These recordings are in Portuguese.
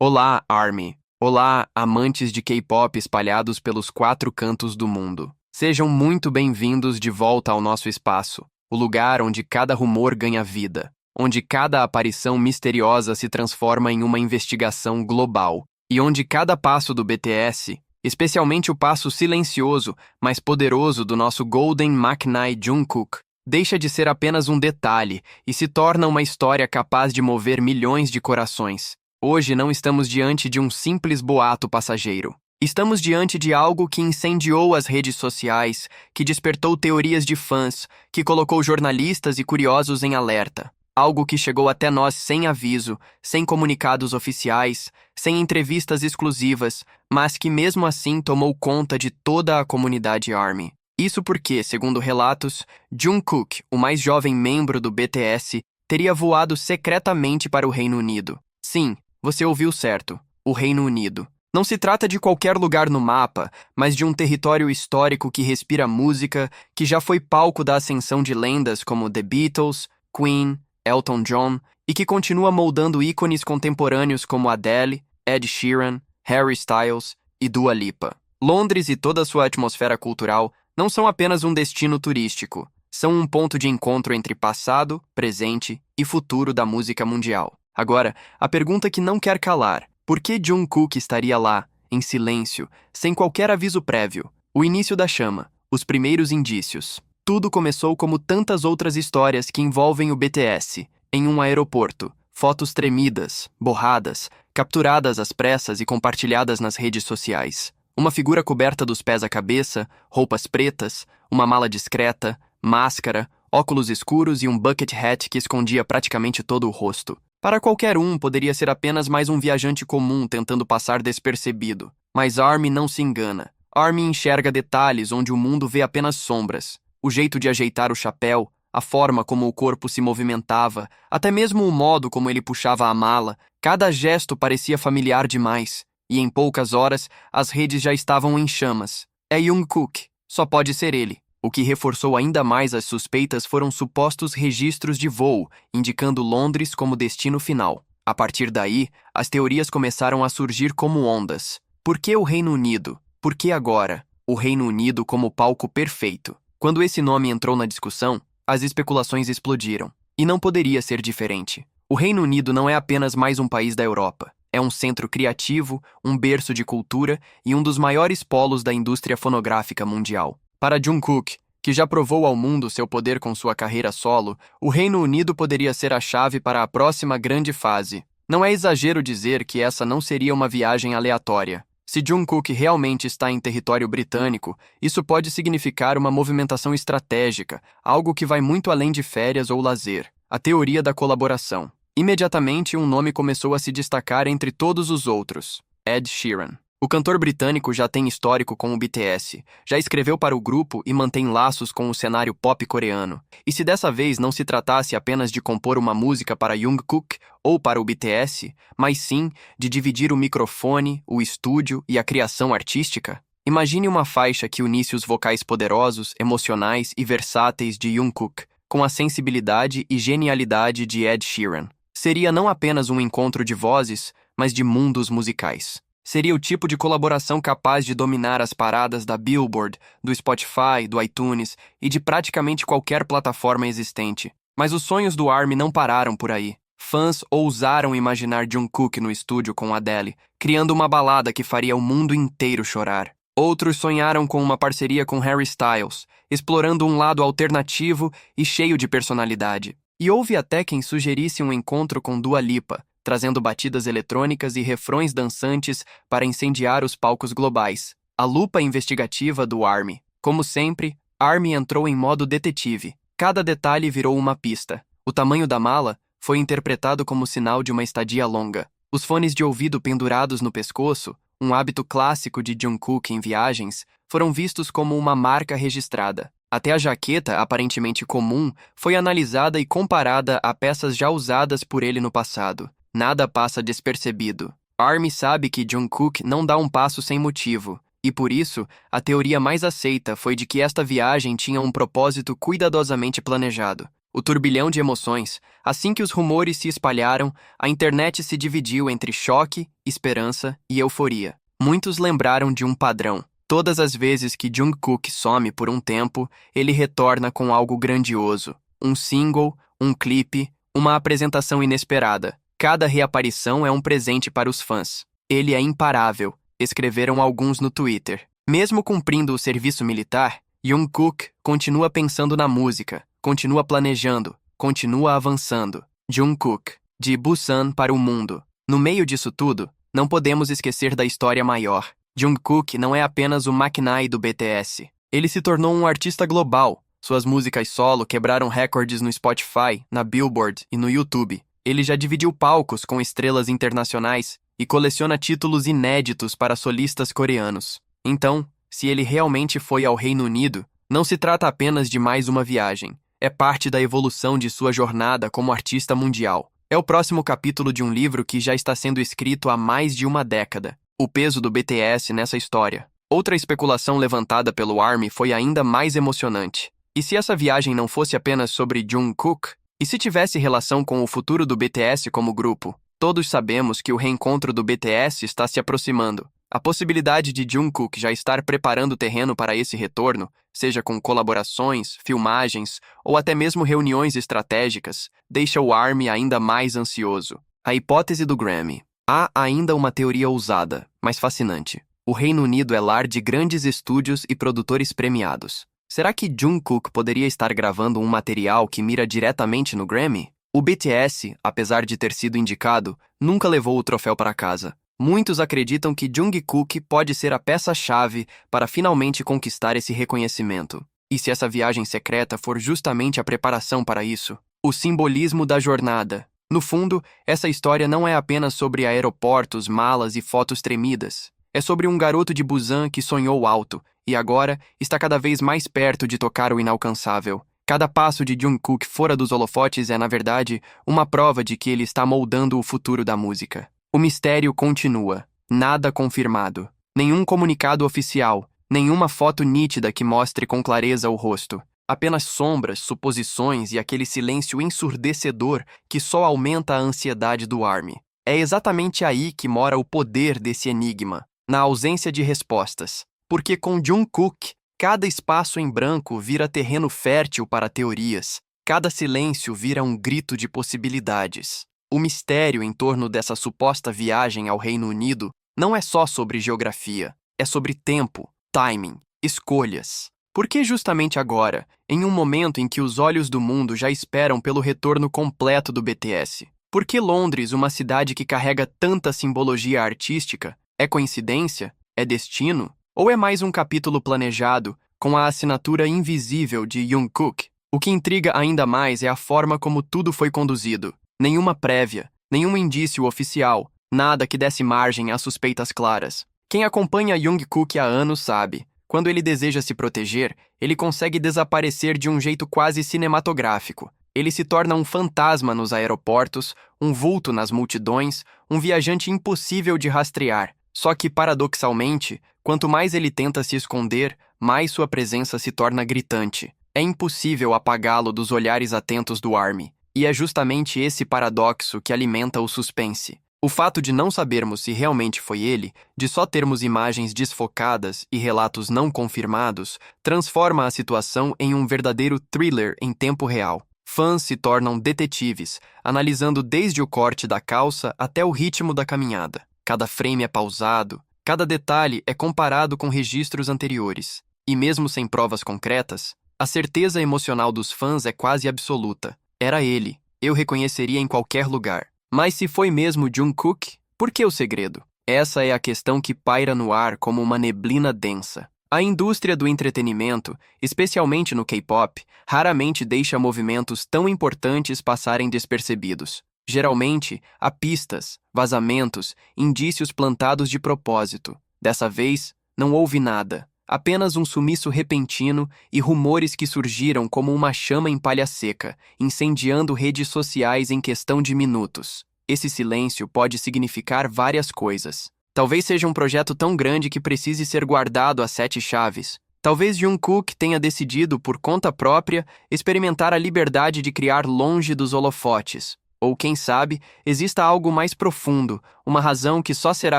Olá, ARMY. Olá, amantes de K-pop espalhados pelos quatro cantos do mundo. Sejam muito bem-vindos de volta ao nosso espaço, o lugar onde cada rumor ganha vida, onde cada aparição misteriosa se transforma em uma investigação global, e onde cada passo do BTS, especialmente o passo silencioso, mas poderoso do nosso Golden Maknae Jungkook, deixa de ser apenas um detalhe e se torna uma história capaz de mover milhões de corações. Hoje não estamos diante de um simples boato passageiro. Estamos diante de algo que incendiou as redes sociais, que despertou teorias de fãs, que colocou jornalistas e curiosos em alerta. Algo que chegou até nós sem aviso, sem comunicados oficiais, sem entrevistas exclusivas, mas que mesmo assim tomou conta de toda a comunidade ARMY. Isso porque, segundo relatos, Jungkook, o mais jovem membro do BTS, teria voado secretamente para o Reino Unido. Sim, você ouviu certo, o Reino Unido. Não se trata de qualquer lugar no mapa, mas de um território histórico que respira música, que já foi palco da ascensão de lendas como The Beatles, Queen, Elton John, e que continua moldando ícones contemporâneos como Adele, Ed Sheeran, Harry Styles e Dua Lipa. Londres e toda a sua atmosfera cultural não são apenas um destino turístico, são um ponto de encontro entre passado, presente e futuro da música mundial. Agora, a pergunta que não quer calar: por que Jungkook estaria lá, em silêncio, sem qualquer aviso prévio? O início da chama, os primeiros indícios. Tudo começou como tantas outras histórias que envolvem o BTS, em um aeroporto. Fotos tremidas, borradas, capturadas às pressas e compartilhadas nas redes sociais. Uma figura coberta dos pés à cabeça, roupas pretas, uma mala discreta, máscara, óculos escuros e um bucket hat que escondia praticamente todo o rosto. Para qualquer um, poderia ser apenas mais um viajante comum tentando passar despercebido. Mas ARMY não se engana. ARMY enxerga detalhes onde o mundo vê apenas sombras. O jeito de ajeitar o chapéu, a forma como o corpo se movimentava, até mesmo o modo como ele puxava a mala, cada gesto parecia familiar demais. E em poucas horas, as redes já estavam em chamas. É Jungkook. Só pode ser ele. O que reforçou ainda mais as suspeitas foram supostos registros de voo, indicando Londres como destino final. A partir daí, as teorias começaram a surgir como ondas. Por que o Reino Unido? Por que agora? O Reino Unido como palco perfeito. Quando esse nome entrou na discussão, as especulações explodiram. E não poderia ser diferente. O Reino Unido não é apenas mais um país da Europa. É um centro criativo, um berço de cultura e um dos maiores polos da indústria fonográfica mundial. Para Jungkook, que já provou ao mundo seu poder com sua carreira solo, o Reino Unido poderia ser a chave para a próxima grande fase. Não é exagero dizer que essa não seria uma viagem aleatória. Se Jungkook realmente está em território britânico, isso pode significar uma movimentação estratégica, algo que vai muito além de férias ou lazer. A teoria da colaboração. Imediatamente, um nome começou a se destacar entre todos os outros: Ed Sheeran. O cantor britânico já tem histórico com o BTS, já escreveu para o grupo e mantém laços com o cenário pop coreano. E se dessa vez não se tratasse apenas de compor uma música para Jungkook ou para o BTS, mas sim de dividir o microfone, o estúdio e a criação artística? Imagine uma faixa que unisse os vocais poderosos, emocionais e versáteis de Jungkook com a sensibilidade e genialidade de Ed Sheeran. Seria não apenas um encontro de vozes, mas de mundos musicais. Seria o tipo de colaboração capaz de dominar as paradas da Billboard, do Spotify, do iTunes e de praticamente qualquer plataforma existente. Mas os sonhos do ARMY não pararam por aí. Fãs ousaram imaginar Jungkook no estúdio com Adele, criando uma balada que faria o mundo inteiro chorar. Outros sonharam com uma parceria com Harry Styles, explorando um lado alternativo e cheio de personalidade. E houve até quem sugerisse um encontro com Dua Lipa, trazendo batidas eletrônicas e refrões dançantes para incendiar os palcos globais. A lupa investigativa do ARMY. Como sempre, ARMY entrou em modo detetive. Cada detalhe virou uma pista. O tamanho da mala foi interpretado como sinal de uma estadia longa. Os fones de ouvido pendurados no pescoço, um hábito clássico de Jungkook em viagens, foram vistos como uma marca registrada. Até a jaqueta, aparentemente comum, foi analisada e comparada a peças já usadas por ele no passado. Nada passa despercebido. ARMY sabe que Jungkook não dá um passo sem motivo, e por isso, a teoria mais aceita foi de que esta viagem tinha um propósito cuidadosamente planejado. O turbilhão de emoções. Assim que os rumores se espalharam, a internet se dividiu entre choque, esperança e euforia. Muitos lembraram de um padrão. Todas as vezes que Jungkook some por um tempo, ele retorna com algo grandioso. Um single, um clipe, uma apresentação inesperada. Cada reaparição é um presente para os fãs. Ele é imparável, escreveram alguns no Twitter. Mesmo cumprindo o serviço militar, Jungkook continua pensando na música, continua planejando, continua avançando. Jungkook, de Busan para o mundo. No meio disso tudo, não podemos esquecer da história maior. Jungkook não é apenas o Maknae do BTS. Ele se tornou um artista global. Suas músicas solo quebraram recordes no Spotify, na Billboard e no YouTube. Ele já dividiu palcos com estrelas internacionais e coleciona títulos inéditos para solistas coreanos. Então, se ele realmente foi ao Reino Unido, não se trata apenas de mais uma viagem. É parte da evolução de sua jornada como artista mundial. É o próximo capítulo de um livro que já está sendo escrito há mais de uma década. O peso do BTS nessa história. Outra especulação levantada pelo ARMY foi ainda mais emocionante. E se essa viagem não fosse apenas sobre Jungkook? E se tivesse relação com o futuro do BTS como grupo? Todos sabemos que o reencontro do BTS está se aproximando. A possibilidade de Jungkook já estar preparando o terreno para esse retorno, seja com colaborações, filmagens ou até mesmo reuniões estratégicas, deixa o ARMY ainda mais ansioso. A hipótese do Grammy. Há ainda uma teoria ousada, mas fascinante. O Reino Unido é lar de grandes estúdios e produtores premiados. Será que Jungkook poderia estar gravando um material que mira diretamente no Grammy? O BTS, apesar de ter sido indicado, nunca levou o troféu para casa. Muitos acreditam que Jungkook pode ser a peça-chave para finalmente conquistar esse reconhecimento. E se essa viagem secreta for justamente a preparação para isso? O simbolismo da jornada. No fundo, essa história não é apenas sobre aeroportos, malas e fotos tremidas. É sobre um garoto de Busan que sonhou alto e agora está cada vez mais perto de tocar o inalcançável. Cada passo de Jungkook fora dos holofotes é, na verdade, uma prova de que ele está moldando o futuro da música. O mistério continua. Nada confirmado. Nenhum comunicado oficial. Nenhuma foto nítida que mostre com clareza o rosto. Apenas sombras, suposições e aquele silêncio ensurdecedor que só aumenta a ansiedade do ARMY. É exatamente aí que mora o poder desse enigma, na ausência de respostas. Porque com Jungkook, cada espaço em branco vira terreno fértil para teorias. Cada silêncio vira um grito de possibilidades. O mistério em torno dessa suposta viagem ao Reino Unido não é só sobre geografia, é sobre tempo, timing, escolhas. Por que justamente agora, em um momento em que os olhos do mundo já esperam pelo retorno completo do BTS? Por que Londres, uma cidade que carrega tanta simbologia artística, é coincidência? É destino? Ou é mais um capítulo planejado, com a assinatura invisível de Jungkook? O que intriga ainda mais é a forma como tudo foi conduzido. Nenhuma prévia, nenhum indício oficial, nada que desse margem a suspeitas claras. Quem acompanha Jungkook há anos sabe, quando ele deseja se proteger, ele consegue desaparecer de um jeito quase cinematográfico. Ele se torna um fantasma nos aeroportos, um vulto nas multidões, um viajante impossível de rastrear. Só que, paradoxalmente, quanto mais ele tenta se esconder, mais sua presença se torna gritante. É impossível apagá-lo dos olhares atentos do ARMY. E é justamente esse paradoxo que alimenta o suspense. O fato de não sabermos se realmente foi ele, de só termos imagens desfocadas e relatos não confirmados, transforma a situação em um verdadeiro thriller em tempo real. Fãs se tornam detetives, analisando desde o corte da calça até o ritmo da caminhada. Cada frame é pausado, cada detalhe é comparado com registros anteriores. E mesmo sem provas concretas, a certeza emocional dos fãs é quase absoluta. Era ele. Eu reconheceria em qualquer lugar. Mas se foi mesmo Jungkook, por que o segredo? Essa é a questão que paira no ar como uma neblina densa. A indústria do entretenimento, especialmente no K-pop, raramente deixa movimentos tão importantes passarem despercebidos. Geralmente, há pistas, vazamentos, indícios plantados de propósito. Dessa vez, não houve nada. Apenas um sumiço repentino e rumores que surgiram como uma chama em palha seca, incendiando redes sociais em questão de minutos. Esse silêncio pode significar várias coisas. Talvez seja um projeto tão grande que precise ser guardado a 7 chaves. Talvez Jungkook tenha decidido, por conta própria, experimentar a liberdade de criar longe dos holofotes. Ou, quem sabe, exista algo mais profundo, uma razão que só será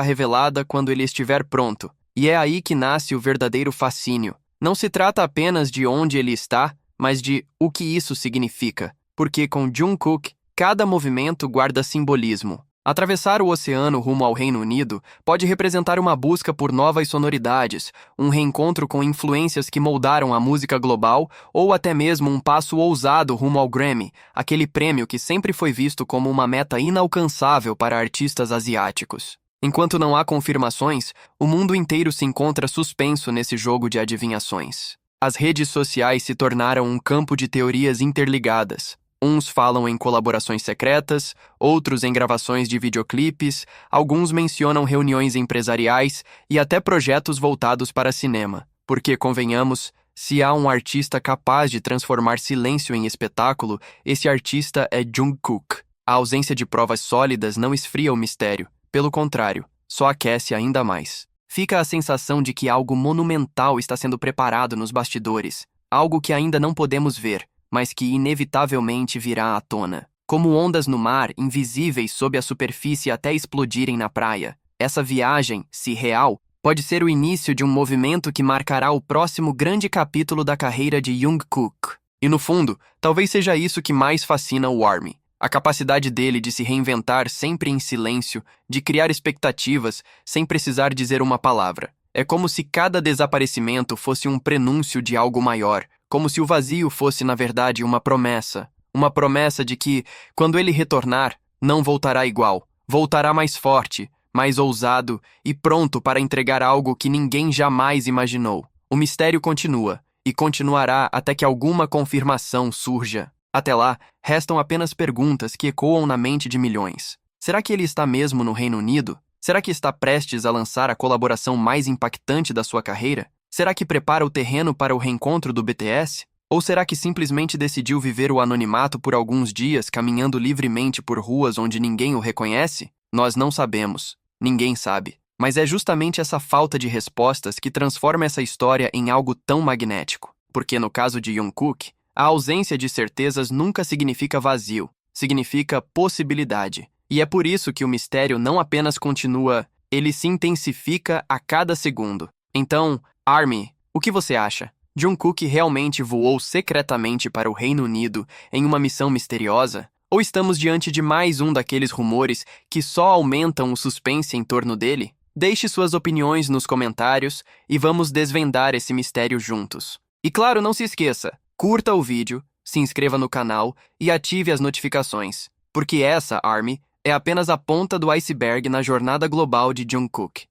revelada quando ele estiver pronto. E é aí que nasce o verdadeiro fascínio. Não se trata apenas de onde ele está, mas de o que isso significa. Porque com Jungkook, cada movimento guarda simbolismo. Atravessar o oceano rumo ao Reino Unido pode representar uma busca por novas sonoridades, um reencontro com influências que moldaram a música global ou até mesmo um passo ousado rumo ao Grammy, aquele prêmio que sempre foi visto como uma meta inalcançável para artistas asiáticos. Enquanto não há confirmações, o mundo inteiro se encontra suspenso nesse jogo de adivinhações. As redes sociais se tornaram um campo de teorias interligadas. Uns falam em colaborações secretas, outros em gravações de videoclipes, alguns mencionam reuniões empresariais e até projetos voltados para cinema. Porque, convenhamos, se há um artista capaz de transformar silêncio em espetáculo, esse artista é Jungkook. A ausência de provas sólidas não esfria o mistério, pelo contrário, só aquece ainda mais. Fica a sensação de que algo monumental está sendo preparado nos bastidores, algo que ainda não podemos ver, mas que inevitavelmente virá à tona. Como ondas no mar, invisíveis sob a superfície até explodirem na praia. Essa viagem, se real, pode ser o início de um movimento que marcará o próximo grande capítulo da carreira de Jungkook. E no fundo, talvez seja isso que mais fascina o ARMY. A capacidade dele de se reinventar sempre em silêncio, de criar expectativas sem precisar dizer uma palavra. É como se cada desaparecimento fosse um prenúncio de algo maior, como se o vazio fosse, na verdade, uma promessa de que, quando ele retornar, não voltará igual, voltará mais forte, mais ousado e pronto para entregar algo que ninguém jamais imaginou. O mistério continua, e continuará até que alguma confirmação surja. Até lá, restam apenas perguntas que ecoam na mente de milhões. Será que ele está mesmo no Reino Unido? Será que está prestes a lançar a colaboração mais impactante da sua carreira? Será que prepara o terreno para o reencontro do BTS? Ou será que simplesmente decidiu viver o anonimato por alguns dias, caminhando livremente por ruas onde ninguém o reconhece? Nós não sabemos. Ninguém sabe. Mas é justamente essa falta de respostas que transforma essa história em algo tão magnético. Porque no caso de Jungkook, a ausência de certezas nunca significa vazio, significa possibilidade. E é por isso que o mistério não apenas continua, ele se intensifica a cada segundo. Então, ARMY, o que você acha? Jungkook realmente voou secretamente para o Reino Unido em uma missão misteriosa? Ou estamos diante de mais um daqueles rumores que só aumentam o suspense em torno dele? Deixe suas opiniões nos comentários e vamos desvendar esse mistério juntos. E claro, não se esqueça, curta o vídeo, se inscreva no canal e ative as notificações, porque essa, ARMY, é apenas a ponta do iceberg na jornada global de Jungkook.